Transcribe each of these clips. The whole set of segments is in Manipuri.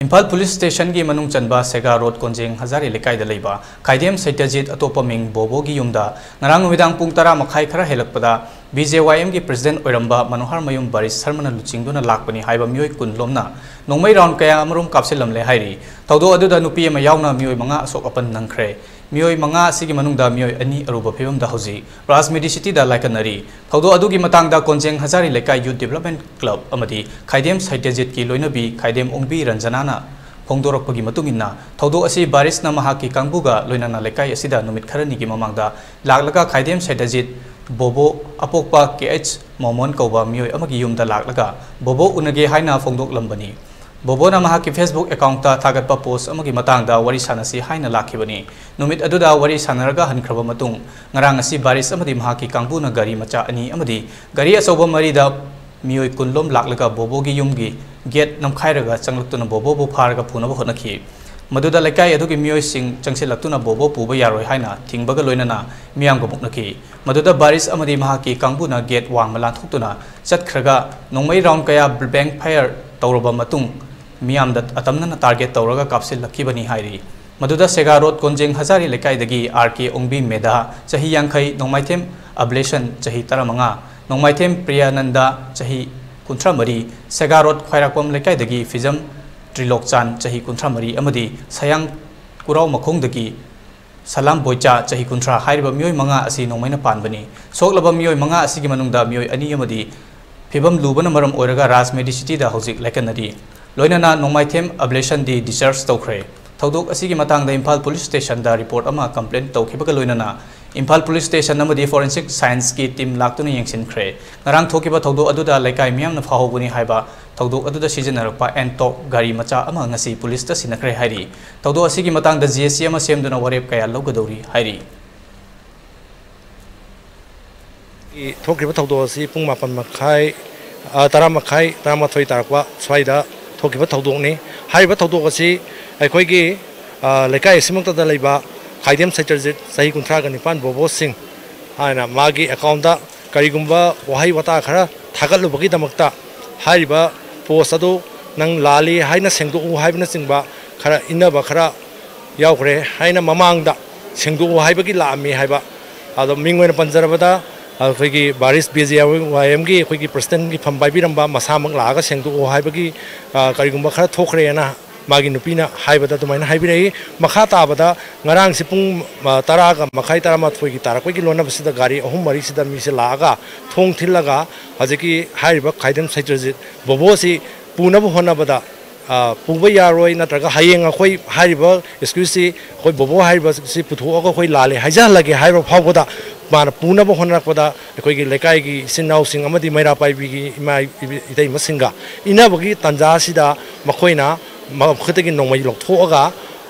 इम्फाल पुलिस स्टेशन की मनुंग चनबा सेगा रोड कोंजेंग हजारी लेकाई दा लेबा खाइदेम सैत्यजित अतोपा मिंग बोबो की युमदा नरांग नुमिदांग पुंग 10 मखाई खरा हेलकपदा BJYM की प्रेसिडेंट ओइरंबा मनोहर मयुम बारिस शर्मना लुचिंगदुना लाकपनी हाइबा मियोय कुनलोमना नोंमै राउंड कया अमरुम कापसेलमले हाइरी थौदो अदुदा नुपी अमा यावना मियोय मंगा असोक अपन नंखरे मियोय मंगा असिगी मनुंगदा मियोय अनि अरुबा फिबमदा हौजी राजमेडी सिटी दा लाइकनरी थौदो अदुगी मतांगदा कोंजेंग Hazari लेकाई youth development club अमदी खाइदेम Satyajit की लोइनबी खाइदेम ओंबी रंजनाना फोंदोरकपगी मतुंगिना थौदो असी बारिसना महाकी कांगबुगा लोइनाना लेकाई असिदा नुमित खरनिगी ममांगदा लागलगा खाइदेम सैत्यजित बोबो अपोकपा KH मोमोन कौबा मियोय अमगी युमदा लागलगा बोबो उनगे हाइना फोंदोकलंबनी बोबोना महाकी फेसबुक अकाउंट थागतपा पोस्ट अमगी मतांगदा वरी सानसी हाइना लाखिबनी नुमित अदुदा वरी सानरगा हनख्रबा मतुंग ngarang asi baris amadi mahaki kangbuna gari macha ani amadi gari asoba marida मियोय कुनलोम लाकलगा बोबोगी युमगी गेट नमखाइरगा चंगलक्तुना बोबोबो फारगा पुनबो होनखि मदुदा लेकाई अदुगी मियोय सिंग चंगसेलक्तुना बोबो पुबा यारोय हाइना थिंगबगा लोइनना मियामगा मुकनखि मदुदा बारिस अमदी महाकी कांगबुना गेट वांगमा लाथुक्तुना चतख्रगा नोंमै राउंड कया बैंक फायर तौरबा मतुंग मियामदा अतमना टारगेट तौरगा कापसिलखिबनी हाइरी मदुदा सेगा रोड कोंजेंग हजारी लेकाइदगी RK ओंबी मेधा चही यांखै नोंमाइथेम अब्लेशन चही 15 नोंमाइथेम प्रियानंदा चही 53 सेगा रोड ख्वाइराकपम लेकाइदगी फिजम त्रिलोकचान चही 53 अमदी सयांग कुराव मखोंगदगी सलाम बोइचा चही 53 हाइरिबा मियोय मंगा असि नोंमाइना पानबनी सोकलबा मियोय मंगा असिगी मनुंगदा मियोय अनि अमदी फिबम लुबना मरम ओइरगा राजमेडी सिटी दा हौजिक लेकनरी लोइनाना नोंमाइथेम अब्लेशन दी डिस्चार्ज तौख्रे थौदोक असिगी मतांगदा इम्फाल पुलिस स्टेशन दा रिपोर्ट अमा कंप्लेंट तौखिबगा लोइनाना इम्फाल पुलिस स्टेशन अमदी फोरेंसिक साइंस की टीम लाक्तुना यंगसिनख्रे ngarang thokiba thौदो अदुदा लेकाई मियामना फाहोबुनी हाइबा थौदो अदुदा सिजनरपा एंटॉक गाड़ी मचा अमा ngasi पुलिस ता सिनख्रे हाइरी थौदो असिगी मतांगदा GSC अमा सेमदुना वरेप कया लौगदौरी हाइरी थोकिबा थौदो असि पुंग 9 मखाई 10 मखाई 13 तारकवा स्वाइदा थोकिबा थौदोकनी हाइबा थौदोक असि अखोइगी लेकाई सिमक्तदा लेबा खाइदेम सैत्यजित सही 19 बोबो सिंह हाइना मागी अकाउंट करीगुंबा वहाई वता खरा थागलुबगी दमक्ता हाइबा पोस्ट अदो नंग लाली हाइना सेंगदो हाइबना सिंगबा खरा इनबा खरा यावखरे हाइना ममांगदा सेंगदो हाइबगी लामी हाइबा अदो मिंगोइन पंजरबदा अखोइगी बारिस BJYM की अखोइगी प्रेसिडेंट की फम बाइबिरंबा मसामक लागा सेंगदो हाइबगी करीगुंबा खरा थोखरेना मागी नुपीना हाइबदा तुमाइना हाइबिरई मखा ताबदा ngarang si pung 10 ga makhai 13 की तारक की लोना बसिदा गाड़ी अहुम मरी सिदा मिसे लागा थोंग थिलगा हजकी हाइबा खाइदेम सैत्यजित बोबो सि पुनब होनबदा पुबा यारोय नत्रगा हायेंग अखोय हाइबा एक्सक्यूज खोय बोबो हाइबा सि पुथोगा खोय लाले हाइजा लगे हाइबा फावबदा मान पुनब होनरपदा अखोय की लेकाई की सिनाउ सिंग अमदी मैरा पाइबी की इमा इतै मसिंगा इनाबगी तंजा सिदा मखोयना मखतगी नोंमै लौथोगा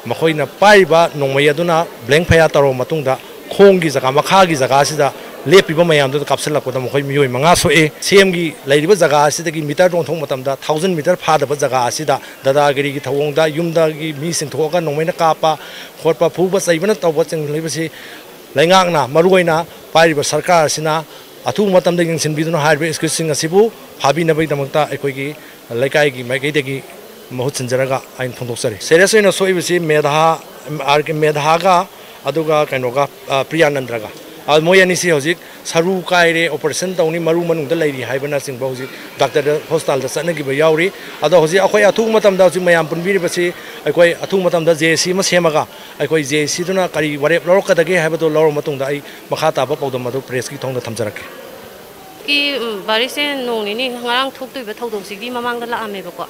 मखोयना पाइबा नोंमै अदुना ब्लैंक फाया तरो मतुंगदा खोंगी जगा मखागी जगा सिदा लेपिबा मयामदो कापसलकदा मखोय मियोय मंगा सोए सेमगी लैरिबा जगा सिदगी मीटर दोंथों मतमदा 1000 मीटर फादबा जगा सिदा दादागिरी की थवोंगदा युमदागी मी सिंथोगा नोंमैना कापा खोरपा फुबा सैबना तौबा चिंग लेबसी लैंगांगना मरुयना पाइबा सरकार सिना अथु मतमदा यंगसिनबिदुना हाइबे एक्सक्यूजिंग असिबु फाबिनबई दमक्ता अखोयगी लैकाईगी माइकैदगी बहुत संजरगा आइन फोंदोक्सरी सीरियस ओइना सोइबसी मेधा RK मेधागा अदुगा कैनोगा प्रियानंद्रगा मोय अनिसी हजिक सरू कायरे ऑपरेशन तौनी मरु मनुंगदा लैरी हाइबना सिंग हजिक डॉक्टर हॉस्पिटल दा सनगिबा यावरी अदो हजिक अखोय अथु मतमदा हजिक मयाम पुनबिरिबसी अखोय अथु मतमदा JC मा सेमगा अखोय JC दुना करी वरेप लौरकदगे हाइबदो लौर मतुंगदा आई मखा ताबा पौदम मदु प्रेस की थोंदा थमजरके की बारिसे नोंनिनी ngarang थोक्तुइबा थौदोसिगी ममांगदा लाआमेबको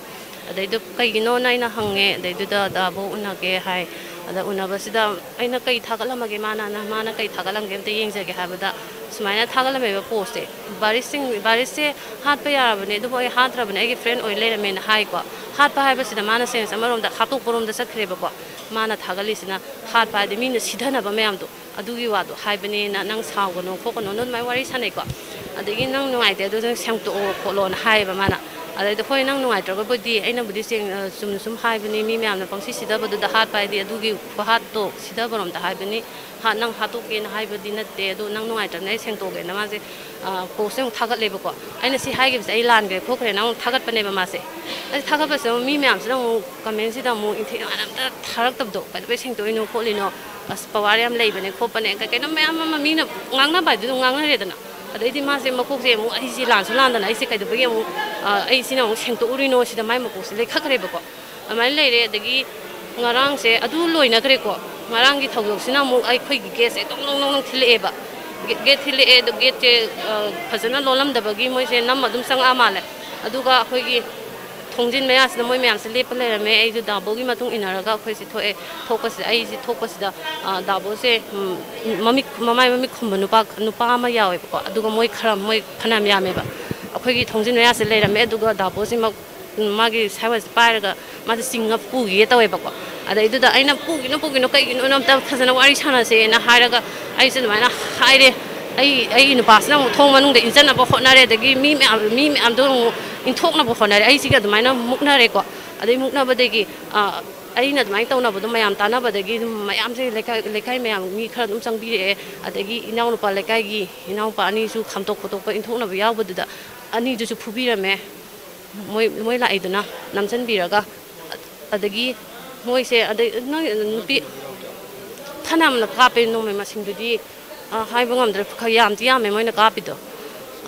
अदैदु कईगिनो नाइना हंगे अदैदुदा दाबो उनागे हाय अदा उनाबसिदा अइना कई थागलमगे माना कई थागलमगे अमते येंजगे हाबदा सुमाइना थागलमेबा पोस्टे बारिसे हातपा यारबने दुबो आई हातरबने आइगे फ्रेंड ओइ लेरमेन हाइको हातपा हाइबसिदा माना सेंस अमरोमदा हातोकपोरोमदा सखरेबको माना थागलिसिना हातपा हाइदे मीना सिधनबा मयामदो अदुगी वादो हाइबने नंग सावगनो खोकनो नो माइ वारी सानेको अदगी नंग नुआइते अदु सेंगतो खोलोन हाइबा माना ꯑꯗꯩꯗ ꯍꯣꯏ ꯅꯪ ꯅꯨꯡꯉꯥꯏꯇ꯭ꯔꯒꯕꯨꯗꯤ ꯑꯩꯅꯕꯨꯗꯤ ꯆꯨꯝꯅ ꯁꯨꯝ ꯍꯥꯏꯕꯅꯤ ꯃꯤ ꯃꯌꯥꯝꯅ ꯄꯪꯁꯤ ꯁꯤꯗꯕꯗꯨꯗ ꯍꯥꯠꯄ ꯍꯥꯏꯗꯤ ꯑꯗꯨꯒꯤ ꯍꯥꯠꯇꯣ ꯁꯤꯗꯕꯔꯣꯝꯗ ꯍꯥꯏꯕꯅꯤ ꯅꯪ ꯍꯥꯠꯇꯣꯛꯀꯦꯅ ꯍꯥꯏꯕꯗꯤ ꯅꯠꯇꯦ ꯑꯗꯣ ꯅꯪ ꯅꯨꯡꯉꯥꯏꯇ꯭ꯔꯕꯅ ꯑꯩ ꯁꯦꯡꯇꯣꯛꯒꯦꯅ ꯃꯥꯁꯦ ꯄꯣꯁꯁꯦ ꯑꯃꯨꯛ ꯊꯥꯒꯠꯂꯦꯕꯀꯣ ꯑꯩꯅ ꯁꯤ ꯍꯥꯏꯈꯤꯕꯁꯦ ꯑꯩ ꯂꯥꯟꯈ꯭ꯔꯦ ꯈꯣꯠꯈ꯭ꯔꯦꯅ ꯑꯃꯨꯛ ꯊꯥꯒꯠꯄꯅꯦꯕ ꯃꯥꯁꯦ ꯑꯗꯩ ꯊꯥꯒꯠꯄꯁꯤꯗ ꯃꯤ ꯃꯌꯥꯝꯁꯤꯅ ꯑꯃꯨꯛ ꯀꯃꯦꯟꯁꯤꯗ ꯑꯃꯨꯛ ꯏꯟꯊꯤ ꯅꯨꯡꯉꯥꯏꯅ ꯑꯝꯇ ꯊꯥꯔꯛꯇꯕꯗꯣ ꯀꯩꯗꯧꯕꯩ ꯁꯦꯡꯇꯣꯛꯏꯅꯣ ꯈꯣꯠꯂꯤꯅꯣ ꯑꯁ ꯄꯋꯥꯔ ꯌꯥꯝ ꯂꯩꯕꯅꯦ ꯈꯣꯠꯄꯅꯦ ꯀꯩꯅꯣ ꯃꯌꯥꯝ ꯑꯃ ꯃꯤꯅ ꯉꯥꯡꯅꯕ ꯍꯥꯏꯗꯨ ꯑꯗꯨꯝ ꯉꯥꯡꯅꯔꯦꯗꯅ ꯑꯗꯩꯗꯤ ꯃꯥꯁꯦ ꯃꯀꯣꯛꯁꯦ ꯑꯃꯨꯛ ꯑꯩꯁꯦ ꯂꯥꯟꯁꯨ ꯂꯥꯟꯗꯅ ꯑꯩꯁꯦ ꯀꯩꯗꯧꯕꯒꯤ ꯑꯃꯨꯛ ꯑꯩꯁꯤꯅ ꯑꯃꯨꯛ ꯁꯦꯡꯇꯣꯛꯎꯔꯤꯅꯣ ꯁꯤꯗ ꯃꯥꯏ ꯃꯀꯣꯛꯁꯦ ꯂꯩꯈꯠꯈ꯭ꯔꯦꯕꯀꯣ ꯑꯗꯨꯃꯥꯏꯅ ꯂꯩꯔꯦ ꯑꯗꯒꯤ ꯉꯔꯥꯡꯁꯦ ꯑꯗꯨ ꯂꯣꯏꯅꯈ꯭ꯔꯦꯀꯣ ꯉꯔꯥꯡꯒꯤ ꯊꯧꯗꯣꯛꯁꯤꯅ ꯑꯃꯨꯛ ꯑꯩꯈꯣꯏꯒꯤ ꯒꯦꯠꯁꯦ ꯗꯣꯡ ꯊꯤꯜꯂꯛꯑꯦꯕ ꯒꯦꯠ ꯊꯤꯜꯂꯛꯑꯦ ꯑꯗꯣ ꯒꯦꯠꯁꯦ ꯐꯖꯅ ꯂꯣꯜꯂꯝꯗꯕꯒꯤ ꯃꯣꯏꯁꯦ ꯅꯝꯃ ꯑꯗꯨꯝ ꯆꯪꯉꯛꯑ ꯃꯥꯜꯂꯦ ꯑꯗꯨꯒ ꯑꯩꯈꯣꯏꯒꯤ ꯊꯣꯡꯖꯤꯟ ꯃꯌꯥꯁꯤꯗ ꯃꯣꯏ ꯃꯌꯥꯝꯁꯦ ꯂꯦꯞꯄ ꯂꯩꯔꯝꯃꯦ ꯑꯩꯁꯨ ꯗꯥꯕꯣꯒꯤ ꯃꯇꯨꯡ ꯏꯟꯅꯔꯒ ꯑꯩꯈꯣꯏꯁꯦ ꯊꯣꯛꯑꯦ ꯊꯣꯛꯄꯁꯤꯗ ꯑꯩꯁꯦ ꯊꯣꯛꯄꯁꯤꯗ ꯗꯥꯕꯣꯁꯦ ꯃꯃꯥꯏ ꯃꯃꯤꯠ ꯈꯨꯝꯕ ꯅꯨꯄꯥ ꯑꯃ ꯌꯥꯎꯋꯦꯕꯀꯣ ꯑꯗꯨꯒ ꯃꯣꯏ ꯐꯅꯌꯥꯝ ꯌꯥꯝꯃꯦꯕ ꯑꯩꯈꯣꯏꯒꯤ ꯊꯣꯡꯖꯤꯟ ꯃꯌꯥꯁꯦ ꯂꯩꯔꯝꯃꯦ ꯑꯗꯨꯒ ꯗꯥꯕꯣꯁꯤꯃꯛ ꯃꯥꯒꯤ ꯁꯥꯏꯋꯥꯁꯦ ꯄꯥꯏꯔꯒ ꯃꯥꯁꯦ ꯆꯤꯡꯉ ꯄꯨꯈꯤꯒꯦ ꯇꯧꯋꯦꯕꯀꯣ ꯑꯗꯩꯗꯨꯗ ꯑꯩꯅ ꯄꯨꯈꯤꯅꯣ ꯀꯩꯒꯤꯅꯣ ꯑꯝꯇ ꯐꯖꯅ ꯋꯥꯔꯤ ꯁꯥꯟꯅꯁꯦꯅ ꯍꯥꯏꯔꯒ ꯑꯩꯁꯦ ꯑꯗꯨꯃꯥꯏꯅ ꯍꯥꯏꯔꯦ ꯑꯩꯒꯤ ꯅꯨꯄꯥꯁꯤꯅ ꯑꯃꯨꯛ ꯊꯣꯡ ꯃꯅꯨꯡꯗ ꯏꯟꯖꯟꯅꯕ ꯍꯣꯠꯅꯔꯦ ꯑꯗꯒꯤ ꯃꯤ ꯃꯌꯥꯝꯗꯣ ꯑꯃꯨꯛ ꯏꯟꯊꯣꯛꯅꯕ ꯍꯣꯠꯅꯔꯦ ꯑꯩꯁꯤꯒ ꯑꯗꯨꯃꯥꯏꯅ ꯃꯨꯛꯅꯔꯦꯀꯣ ꯑꯗꯩ ꯃꯨꯛꯅꯕꯗꯒꯤ ꯑꯩꯅ ꯑꯗꯨꯃꯥꯏꯅ ꯇꯧꯅꯕꯗꯣ ꯃꯌꯥꯝ ꯇꯥꯟꯅꯕꯗꯒꯤ ꯑꯗꯨꯝ ꯃꯌꯥꯝꯁꯦ ꯂꯩꯀꯥꯏ ꯃꯌꯥꯝ ꯃꯤ ꯈꯔ ꯑꯗꯨꯝ ꯆꯪꯕꯤꯔꯛꯑꯦ ꯑꯗꯒꯤ ꯏꯅꯥꯎꯅꯨꯄꯥ ꯂꯩꯀꯥꯏꯒꯤ ꯏꯅꯥꯎꯄꯥ ꯑꯅꯤꯁꯨ ꯈꯥꯝꯇꯣꯛ ꯈꯣꯠꯇꯣꯛꯄ ꯏꯟꯊꯣꯛꯅꯕ ꯌꯥꯎꯕꯗꯨꯗ ꯑꯅꯤꯗꯨꯁꯨ ꯐꯨꯕꯤꯔꯝꯃꯦ ꯃꯣꯏ ꯂꯥꯛꯏꯗꯨꯅ ꯅꯝꯁꯤꯟꯕꯤꯔꯒ ꯑꯗꯒꯤ ꯃꯣꯏꯁꯦ ꯑꯗꯩ ꯅꯨꯄꯤ ꯐꯅꯌꯥꯝꯅ ꯀꯥꯞꯄꯦ ꯅꯣꯡꯃꯩ ꯃꯁꯤꯡꯗꯨꯗꯤ ꯍꯥꯏꯕ ꯉꯝꯗ꯭ꯔꯦ ꯌꯥꯝꯗꯤ ꯌꯥꯝꯃꯦ ꯃꯣꯏꯅ ꯀꯥꯞꯄꯤꯗꯣ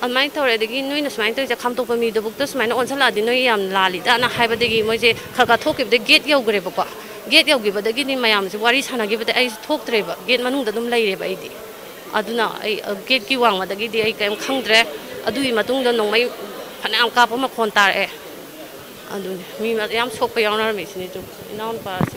ꯑꯗꯨꯃꯥꯏꯅ ꯇꯧꯔꯦ ꯑꯗꯒꯤ ꯅꯣꯏꯅ ꯁꯨꯃꯥꯏꯅ ꯇꯧꯔꯤꯁꯦ ꯈꯥꯝꯇꯣꯛꯄ ꯃꯤꯗꯨꯕꯨꯛꯇ ꯁꯨꯃꯥꯏꯅ ꯑꯣꯟꯁꯜꯂꯛꯑꯗꯤ ꯅꯣꯏ ꯌꯥꯝ ꯂꯥꯜꯂꯤꯗꯅ ꯍꯥꯏꯕꯗꯒꯤ ꯃꯣꯏꯁꯦ ꯈꯔ ꯊꯣꯛꯈꯤꯕꯗ ꯒꯦꯠ ꯌꯧꯈ꯭ꯔꯦꯕꯀꯣ ꯒꯦꯠ ꯌꯧꯈꯤꯕꯗꯒꯤꯗꯤ ꯃꯌꯥꯝꯁꯦ ꯋꯥꯔꯤ ꯁꯥꯟꯅꯈꯤꯕꯗ ꯑꯩꯁꯦ ꯊꯣꯛꯇ꯭ꯔꯦꯕ ꯒꯦꯠ ꯃꯅꯨꯡꯗ ꯑꯗꯨꯝ ꯂꯩꯔꯦꯕ ꯑꯩꯗꯤ ꯑꯗꯨꯅ ꯑꯩ ꯒꯦꯠꯀꯤ ꯋꯥꯡꯃꯗꯒꯤꯗꯤ ꯑꯩ ꯀꯔꯤꯝ ꯈꯪꯗ꯭ꯔꯦ ꯑꯗꯨꯒꯤ ꯃꯇꯨꯡꯗ ꯅꯣꯡꯃꯩ ꯐꯅꯌꯥꯝ ꯀꯥꯞꯄ ꯃꯈꯣꯟ ꯇꯥꯔꯛꯑꯦ ꯑꯗꯨꯅꯤ ꯃꯤ ꯌꯥꯝ ꯁꯣꯛꯄ ꯌꯥꯎꯅꯔꯝꯃꯤ ꯁꯤꯅꯤ ꯏꯅꯥꯎꯅꯨꯄꯥꯁꯦ